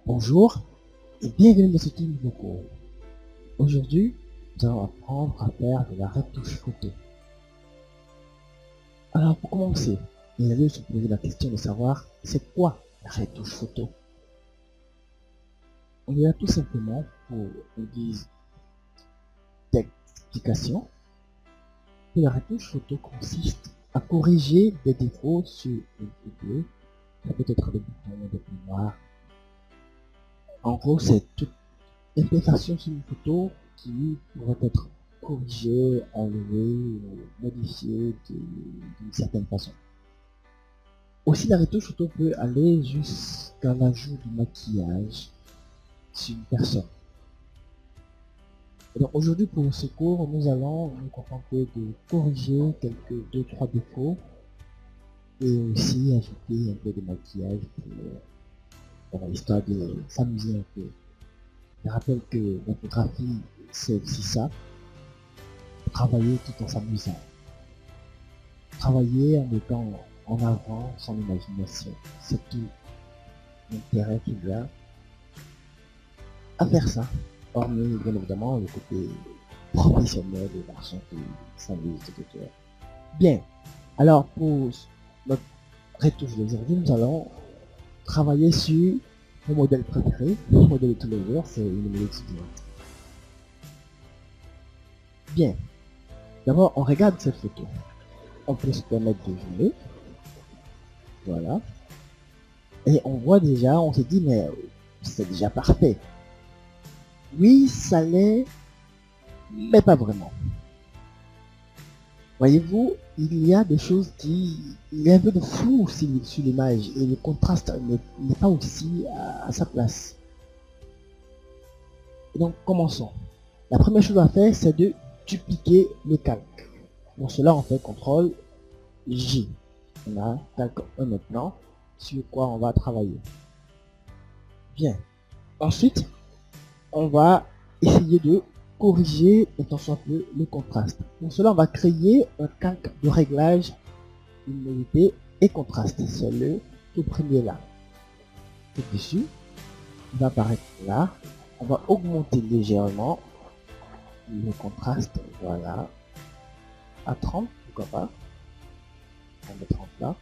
Bonjour et bienvenue dans ce tout nouveau cours. Aujourd'hui, nous allons apprendre à faire de la retouche photo. Alors pour commencer, il allait se poser la question de savoir c'est quoi la retouche photo. On y a tout simplement pour une guise d'explication que la retouche photo consiste à corriger des défauts sur une photo. Ça peut être des boutons, des points noirs. En gros, c'est toute imperfection sur une photo qui pourrait être corrigée, enlevée, modifiée d'une certaine façon. Aussi, la retouche photo peut aller jusqu'à l'ajout du maquillage sur une personne. Et donc aujourd'hui, pour ce cours, nous allons nous contenter de corriger quelques 2-3 défauts et aussi ajouter un peu de maquillage pour l'histoire de s'amuser un peu. Je rappelle que la photographie, c'est aussi ça. Travailler tout en s'amusant. Travailler en mettant en avant son imagination. C'est tout l'intérêt qu'il y a à faire ça. Hormis, bien évidemment, le côté professionnel de l'argent qui s'amuse de tout. Bien. Alors, pour notre retouche d'aujourd'hui, nous allons travailler sur mon modèle préféré. Mon modèle de tous les jours, c'est une modèle étudiante. Bien. D'abord, on regarde cette photo. On peut se permettre de jouer. Voilà. Et on voit déjà, on se dit, mais c'est déjà parfait. Oui, ça l'est, mais pas vraiment. Voyez-vous, il y a des choses il y a un peu de flou sur l'image et le contraste n'est pas aussi à sa place. Et donc, commençons. La première chose à faire, c'est de dupliquer le calque. Pour cela, on fait CTRL J. On a calque 1 maintenant, sur quoi on va travailler. Bien. Ensuite, on va essayer de corriger autant soit peu le contraste. Pour cela, on va créer un calque de réglage luminosité et contraste. C'est le tout premier là. Tout dessus, il va apparaître là. On va augmenter légèrement le contraste, voilà, à 30, pourquoi pas. On met 30 là.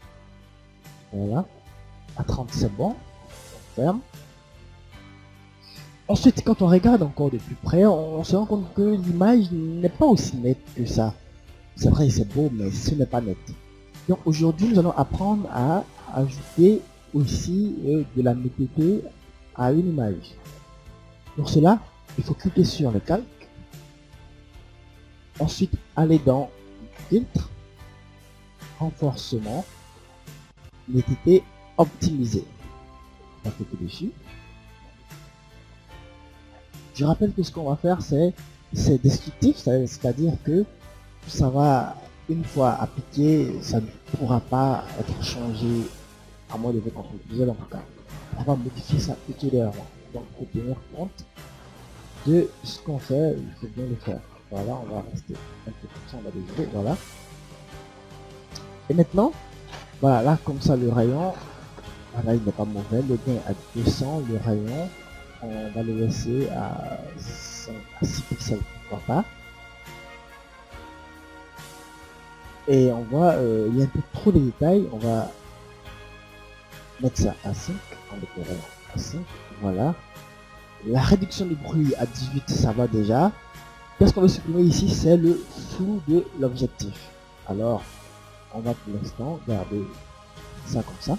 Voilà. À 30, c'est bon. On ferme. Ensuite, quand on regarde encore de plus près, on se rend compte que l'image n'est pas aussi nette que ça. C'est vrai, c'est beau, mais ce n'est pas net. Donc aujourd'hui, nous allons apprendre à ajouter aussi de la netteté à une image. Pour cela, il faut cliquer sur le calque. Ensuite, aller dans filtre, renforcement, netteté optimisée. On va cliquer dessus. Je rappelle que ce qu'on va faire, c'est destructif, c'est-à-dire que ça va, une fois appliqué, ça ne pourra pas être changé à moins de votre contrôle en tout cas. On va modifier ça ultérieurement. Donc pour tenir compte de ce qu'on fait, il faut bien le faire. Voilà, on va rester un peu comme ça, on va déjouer, voilà. Et maintenant, voilà, là comme ça le rayon, voilà, il n'est pas mauvais, le gain à 200, le rayon, on va le laisser à 6 pixels, pourquoi pas. Et on voit, il y a un peu trop de détails, on va mettre ça à 5, on met le rayon à 5, voilà. La réduction du bruit à 18, ça va déjà. Qu'est-ce qu'on veut supprimer ici? C'est le flou de l'objectif. Alors, on va pour l'instant garder ça comme ça.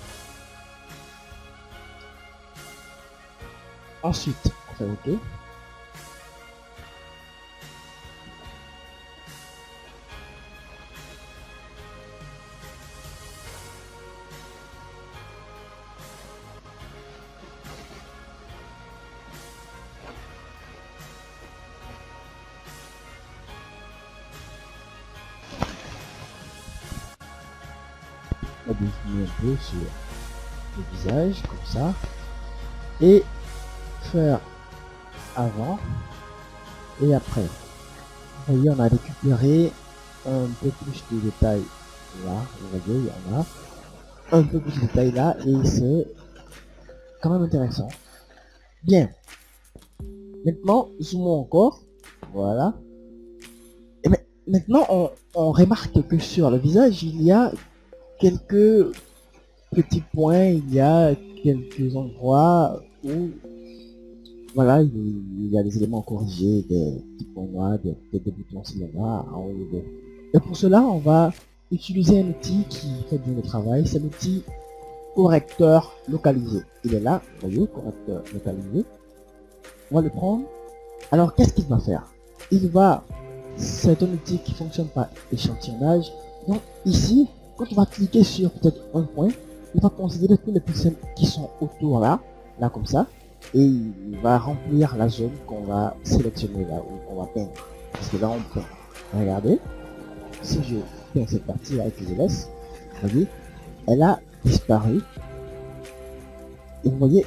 Ensuite, on fait OK. On va définir un peu sur le visage, comme ça. Et faire avant et après. Vous voyez, on a récupéré un peu plus de détails là. Vous voyez, il y en a un peu plus de détails là et c'est quand même intéressant. Bien. Maintenant, zoomons encore. Voilà. Et maintenant, on remarque que sur le visage, il y a quelques petits points, il y a quelques endroits où, voilà, il y a des éléments corrigés, des petits points noirs, des boutons cinéma à enlever. Et pour cela, on va utiliser un outil qui fait bien le travail, c'est l'outil correcteur localisé. Il est là, vous voyez, correcteur localisé. On va le prendre. Alors, qu'est-ce qu'il va faire? C'est un outil qui fonctionne par échantillonnage. Donc, ici, quand on va cliquer sur peut-être un point, il va considérer tous les pixels qui sont autour là, comme ça, et il va remplir la zone qu'on va sélectionner là, ou qu'on va peindre. Parce que là, on peut, regardez, si je peins cette partie là et que je laisse, vous voyez, elle a disparu. Et vous voyez,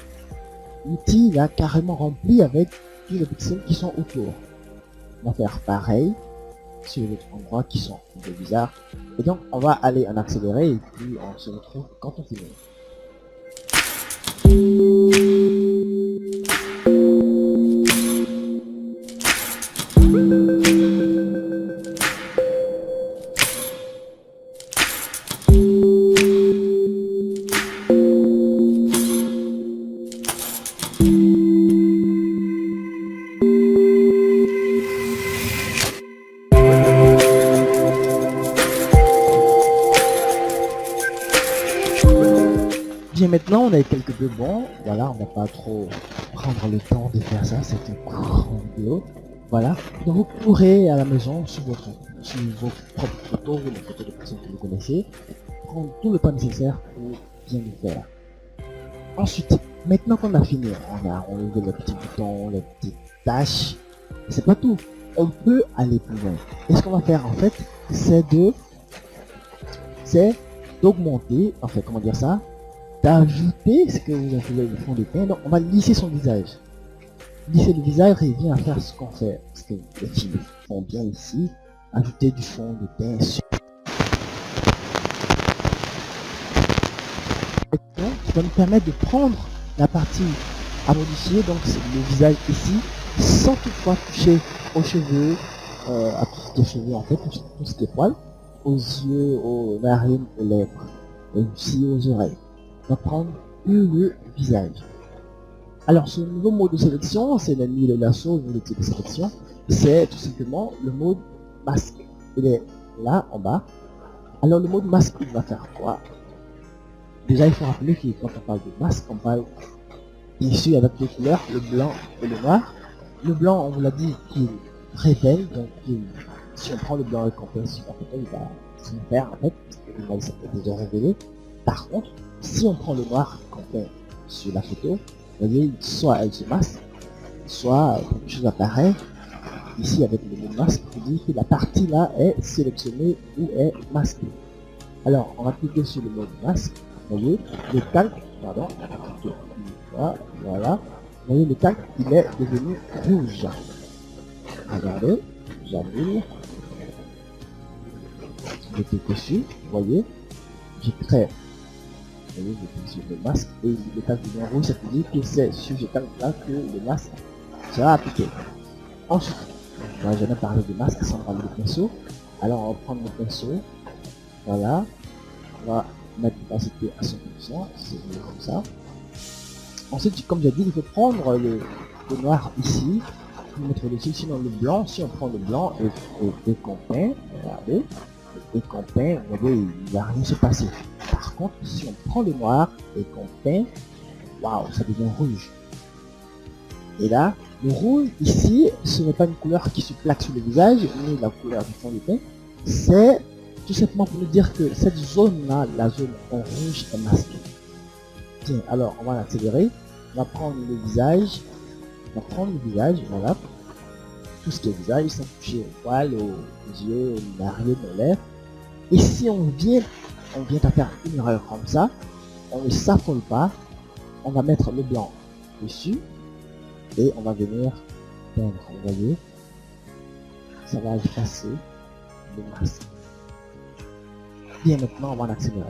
l'outil là carrément rempli avec tous les pixels qui sont autour. On va faire pareil sur les autres endroits qui sont un peu bizarres. Et donc, on va aller en accéléré et puis on se retrouve quand on finit. Bien, maintenant on a quelques deux bons, voilà, on va pas trop prendre le temps de faire ça, c'est une courte vidéo, voilà. Donc vous pourrez à la maison, sur vos propres photos, ou les photos de personnes que vous connaissez, prendre tout le temps nécessaire pour bien le faire. Ensuite, maintenant qu'on a fini, on a enlevé les petits boutons, les petites tâches, c'est pas tout, on peut aller plus loin. Et ce qu'on va faire en fait, c'est d'augmenter, en fait, comment dire ça, d'ajouter ce que vous appelez le fond de teint. Donc on va lisser son visage. Lisser le visage revient à faire ce qu'on fait. Parce que les films font bien ici. Ajouter du fond de teint sur. Donc, qui va nous permettre de prendre la partie à modifier, donc c'est le visage ici, sans toutefois toucher aux cheveux, à tout ce qui est cheveux en fait, tout ce qui est poils, aux yeux, aux narines, aux lèvres, et aussi aux oreilles. On va prendre le visage. Alors ce nouveau mode de sélection, c'est l'ennemi de l'assaut, le type de sélection, c'est tout simplement le mode masque. Il est là en bas. Alors le mode masque, il va faire quoi? Déjà il faut rappeler que quand on parle de masque, on parle issu avec deux couleurs, le blanc et le noir. Le blanc, on vous l'a dit, qu'il révèle, donc si on prend le blanc et qu'on fait sur la photo, il va se faire en fait, parce que il va déjà révélé. Par contre, si on prend le noir qu'on fait sur la photo, vous voyez, soit elle se masque, soit quelque chose apparaît. Ici, avec le mot masque, vous dit que la partie là est sélectionnée ou est masquée. Alors, on va cliquer sur le mot masque. Vous voyez, le calque, pardon, voilà. Vous voyez, le calque, il est devenu rouge. Regardez, j'annule. Je clique dessus, vous voyez, je crée. Vous voyez, je clique sur le masque et le calque devient rouge, ça veut dire que c'est sur ce calque là que le masque sera appliqué. Ensuite, moi je vais parler de masque sans parler de pinceau. Alors on va prendre le pinceau, voilà, on va mettre l'opacité à 100%, c'est mieux comme ça. Ensuite, comme j'ai dit, il faut prendre le noir ici, mettre dessus, sinon le blanc, si on prend le blanc et qu'on peint, regardez, et qu'on peint, vous voyez, il va rien se passer. Par contre, si on prend le noir et qu'on peint, waouh, ça devient rouge. Et là, le rouge ici, ce n'est pas une couleur qui se plaque sur le visage, ni la couleur du fond de teint, c'est tout simplement pour nous dire que cette zone-là, la zone en rouge est masquée. Tiens, alors on va l'accélérer, on va prendre le visage, voilà, tout ce qui est visage, sans toucher aux poils, aux yeux, aux narines, aux lèvres. Et si on vient à faire une erreur comme ça, on ne s'affole pas, on va mettre le blanc dessus, et on va venir peindre, vous voyez, ça va effacer le masque. Bien, maintenant on va l'accélérer.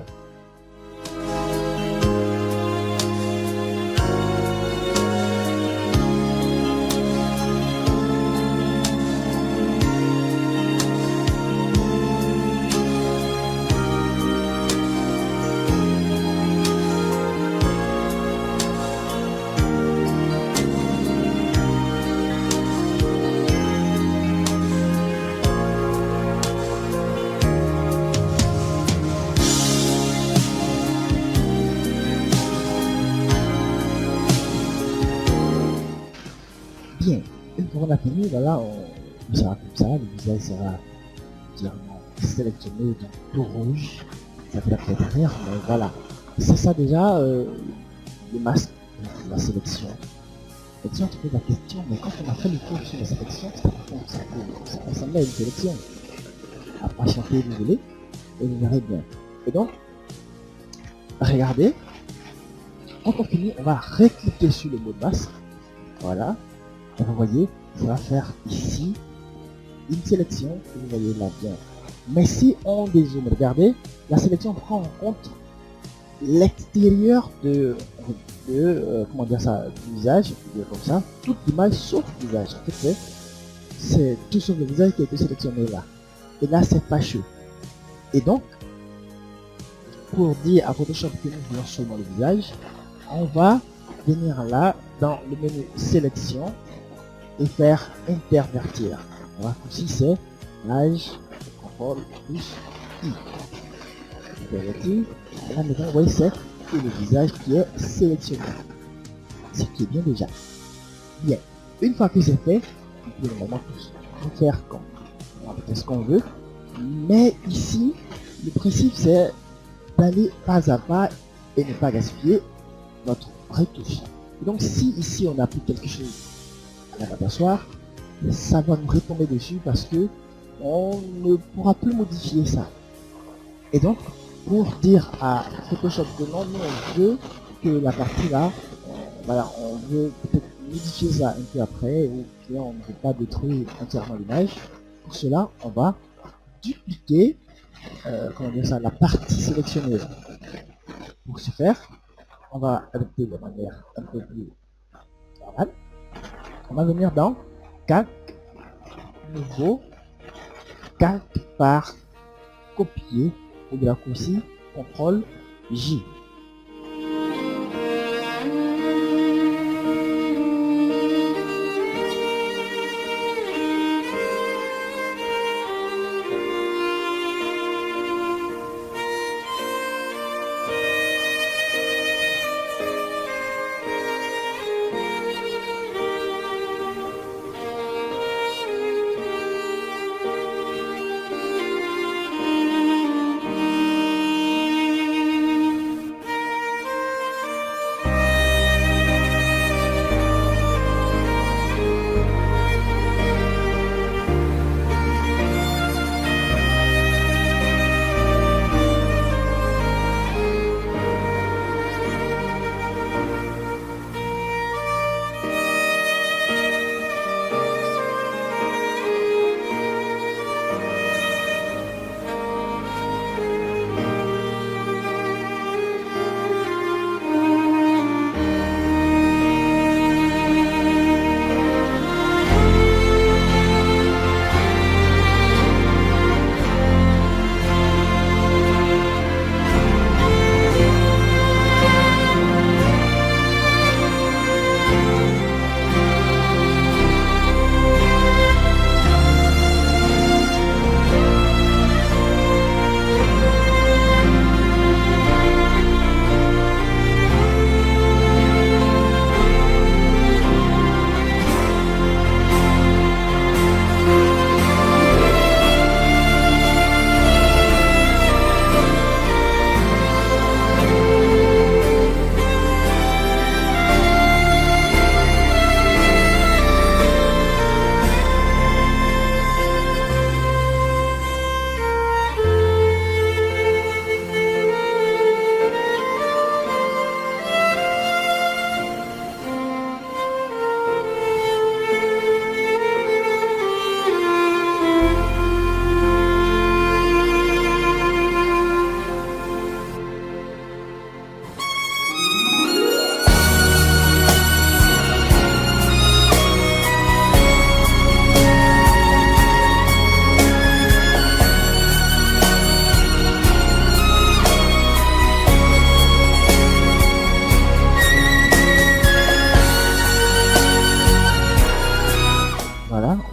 Bien, une fois qu'on a fini, voilà, on sera comme ça, le visage sera entièrement sélectionné, donc tout rouge. Ça fait peut-être rire, mais voilà. C'est ça déjà, le masque, la sélection. Et si on te pose la question, mais quand on a fait le tour sur la sélection, ça ressemblait à une sélection. À patienter, vous voulez, et vous verrez bien. Et donc, regardez, quand on finit, on va recliquer sur le mot de passe. Voilà. Et vous voyez, ça va faire ici une sélection que vous voyez là bien. Mais si on dézoome, regardez, la sélection prend en compte l'extérieur comment dire ça, du visage, comme ça, toute l'image sauf le visage. En fait, c'est tout sauf le visage qui a été sélectionné là. Et là, c'est fâcheux. Et donc, pour dire à Photoshop que nous voulons seulement le visage, on va venir là dans le menu sélection et faire intervertir. Voilà, ici c'est l'âge, contrôle plus I. Intervertir. Là maintenant, vous voyez, c'est le visage qui est sélectionné. Ce qui est bien déjà. Bien. Une fois que c'est fait, on peut normalement tout faire comme ce qu'on veut. Mais ici, le principe c'est d'aller pas à pas et ne pas gaspiller notre retouche. Et donc si ici on applique quelque chose à la apercevoir, ça va nous retomber dessus parce que on ne pourra plus modifier ça. Et donc pour dire à Photoshop que non, nous on veut que la partie là, voilà, on veut peut-être modifier ça un peu après, ou bien on ne veut pas détruire entièrement l'image. Pour cela, on va dupliquer comment dire ça, la partie sélectionnée. Pour ce faire, on va adopter de manière un peu plus normale. On va venir dans calque, nouveau, calque par copier, ou de raccourci, CTRL J.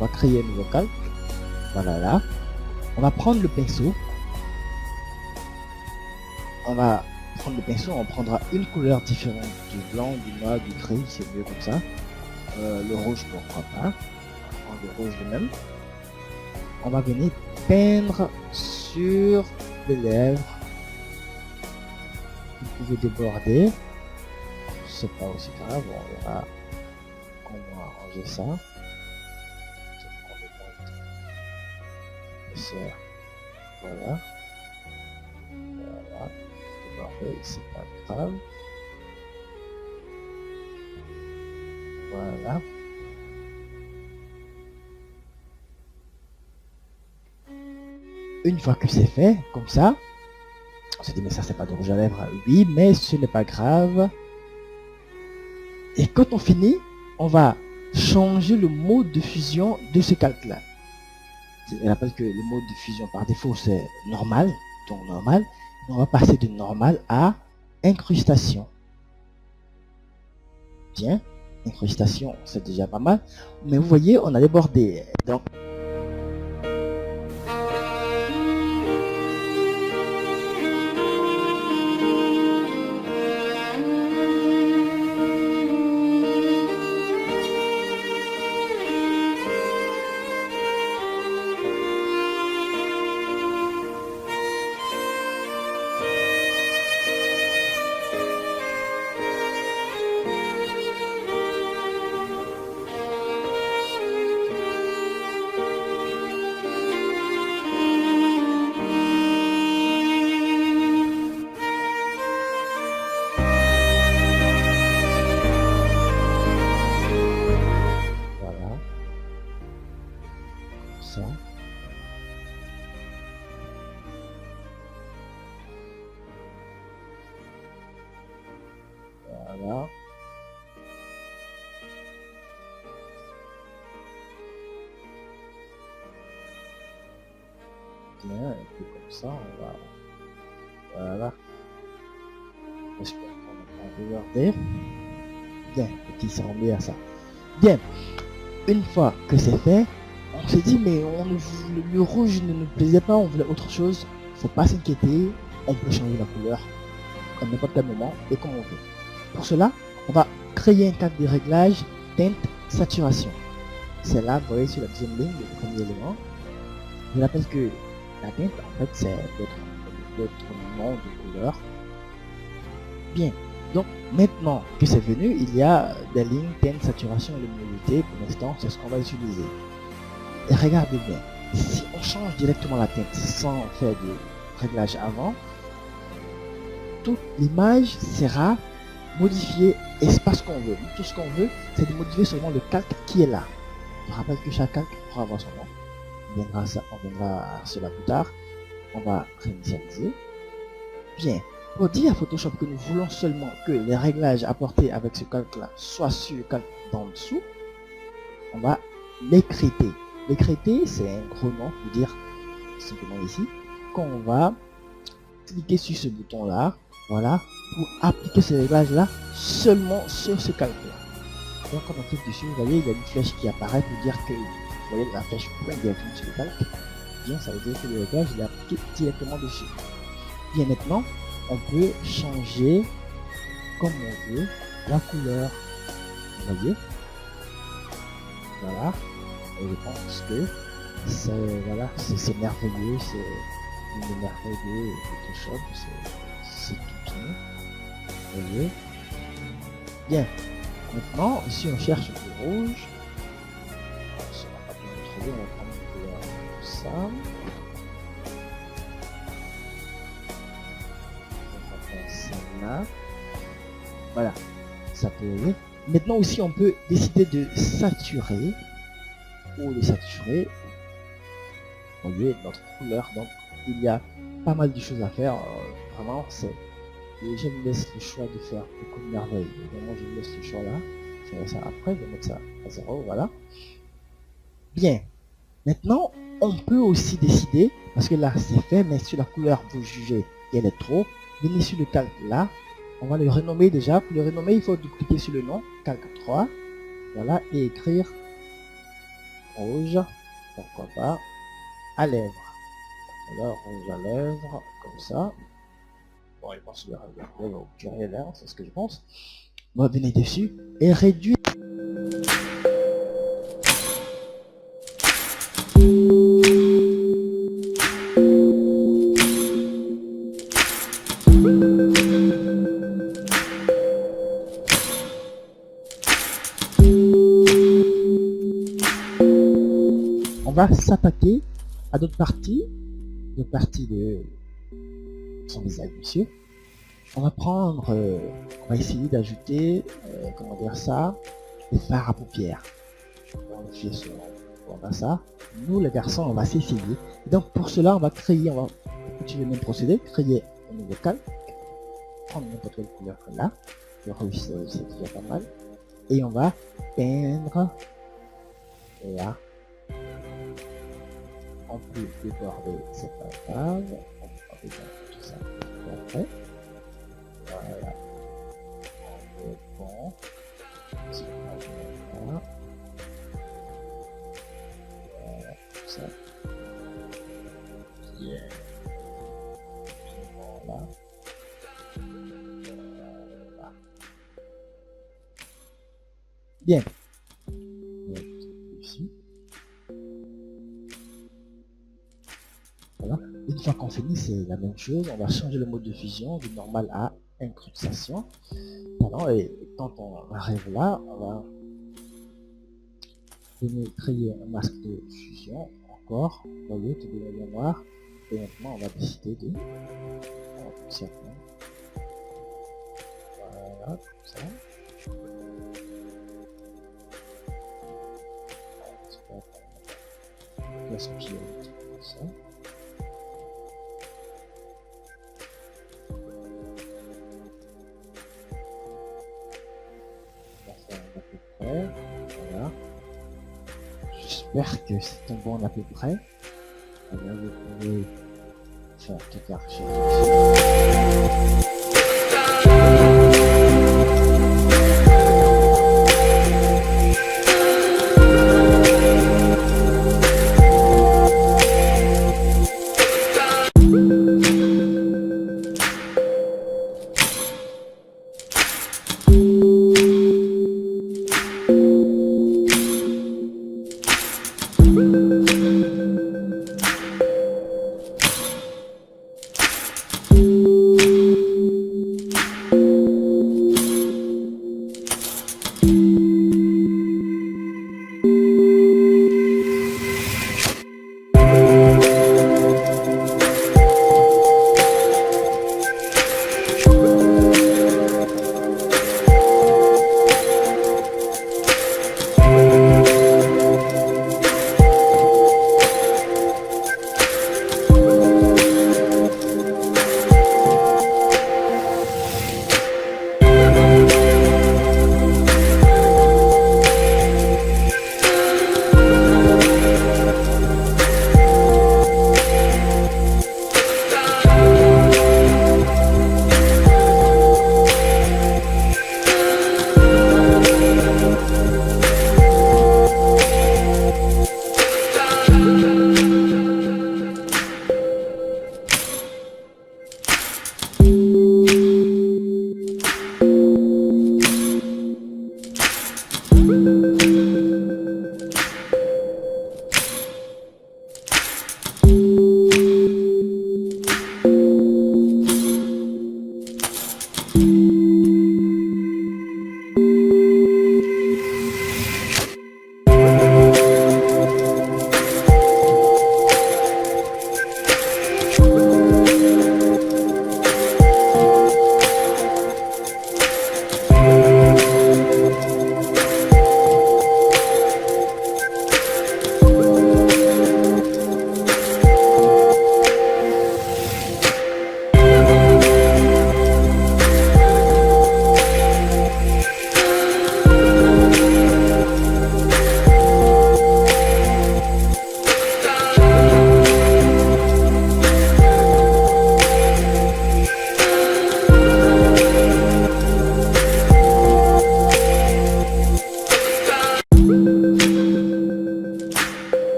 On va créer un nouveau calque. Voilà là. On va prendre le pinceau. On prendra une couleur différente du blanc, du noir, du gris, c'est mieux comme ça. Le rouge, pourquoi pas. On va prendre le rouge de même. On va venir peindre sur les lèvres. Vous pouvez déborder. C'est pas aussi grave, on verra comment arranger ça. Voilà. Voilà. Déborder, c'est pas grave. Voilà. Une fois que c'est fait, comme ça, on se dit mais ça c'est pas de rouge à lèvres. Oui, mais ce n'est pas grave. Et quand on finit, on va changer le mode de fusion de ce calque-là. Je rappelle que le mode de fusion par défaut c'est normal, donc normal. On va passer de normal à incrustation. Bien, incrustation c'est déjà pas mal. Mais vous voyez, on a débordé. Donc voilà, ça. Voilà. Bien, et puis comme ça, on va... Voilà. J'espère qu'on va regarder. Bien, petit s'est remis à ça. Bien, une fois que c'est fait, on s'est dit mais le rouge ne nous plaisait pas, on voulait autre chose. Faut pas s'inquiéter, on peut changer la couleur à n'importe quel moment et comme on veut. Pour cela, on va créer un cadre de réglage teinte saturation. C'est là, vous voyez sur la deuxième ligne, le premier élément. Je rappelle que la teinte, en fait, c'est d'autres noms de couleurs. Bien, donc maintenant que c'est venu, il y a des lignes teinte, saturation et luminosité. Pour l'instant, c'est ce qu'on va utiliser. Et regardez bien, si on change directement la teinte sans faire de réglage avant, toute l'image sera modifiée et c'est pas ce qu'on veut. Tout ce qu'on veut, c'est de modifier seulement le calque qui est là. Je rappelle que chaque calque pourra avoir son nom. On viendra à cela plus tard. On va réinitialiser. Bien. Pour dire à Photoshop que nous voulons seulement que les réglages apportés avec ce calque-là soient sur le calque d'en dessous, on va l'écréter. L'écréter, c'est un gros nom pour dire simplement ici qu'on va cliquer sur ce bouton-là, voilà, pour appliquer ces réglages-là seulement sur ce calque-là. Donc quand on clique dessus, vous voyez, il y a une flèche qui apparaît pour dire que, vous voyez, la flèche pointe directement sur le calque. Bien, ça veut dire que le réglage il est appliqué directement dessus. Bien, maintenant, on peut changer comme on veut la couleur. Vous voyez, voilà. Et je pense que c'est merveilleux, c'est une merveilleux Photoshop, c'est tout bien. Vous voyez. Bien. Maintenant, ici on cherche le rouge. Ça va pas bien le trouver, on va prendre une couleur comme ça. On va faire celle-là. Voilà, ça peut aller. Maintenant aussi on peut décider de saturer ou de saturer. Vous voyez notre couleur, donc il y a pas mal de choses à faire. Vraiment, c'est... Je me laisse le choix de faire beaucoup de merveilles. Évidemment, je me laisse le choix là. Je ferai ça après, je vais mettre ça à 0, voilà. Bien. Maintenant, on peut aussi décider, parce que là c'est fait, mais sur la couleur vous jugez qu'elle est trop, venez sur le calque là. On va le renommer déjà. Pour le renommer, il faut cliquer sur le nom, calque 3. Voilà, et écrire rouge, pourquoi pas, à lèvres. Alors, rouge à lèvres, comme ça. Bon, je pense que le lèvres, c'est ce que je pense. On va venir dessus et réduire on va s'attaquer à d'autres parties de son visage, monsieur. On va prendre, on va essayer d'ajouter, comment dire ça, des fards à paupières. On va fier sur, on a ça. Nous, les garçons, on va s'essayer. Et donc, pour cela, on va utiliser le même procédé, créer un nouveau calque, prendre n'importe quelle couleur comme là. Le rouge, c'est déjà pas mal. Et on va peindre là. On peut déborder cette page. On va déborder tout ça après. Voilà. Bon. Voilà. Voilà, tout ça. Yeah. Voilà. Voilà. Bien. Donc, ici. Voilà. Une fois qu'on finit, c'est la même chose. On va changer le mode de fusion du normal à incrustation. Pardon, et quand on arrive là, on va créer un masque de fusion. Encore, vous voyez, tout devient noir. Et maintenant, on va décider de voilà, comme ça. Gaspiller comme ça. On va faire à peu près. Voilà. J'espère que c'est un bon à peu près. Alors, vous pouvez faire tout archiver.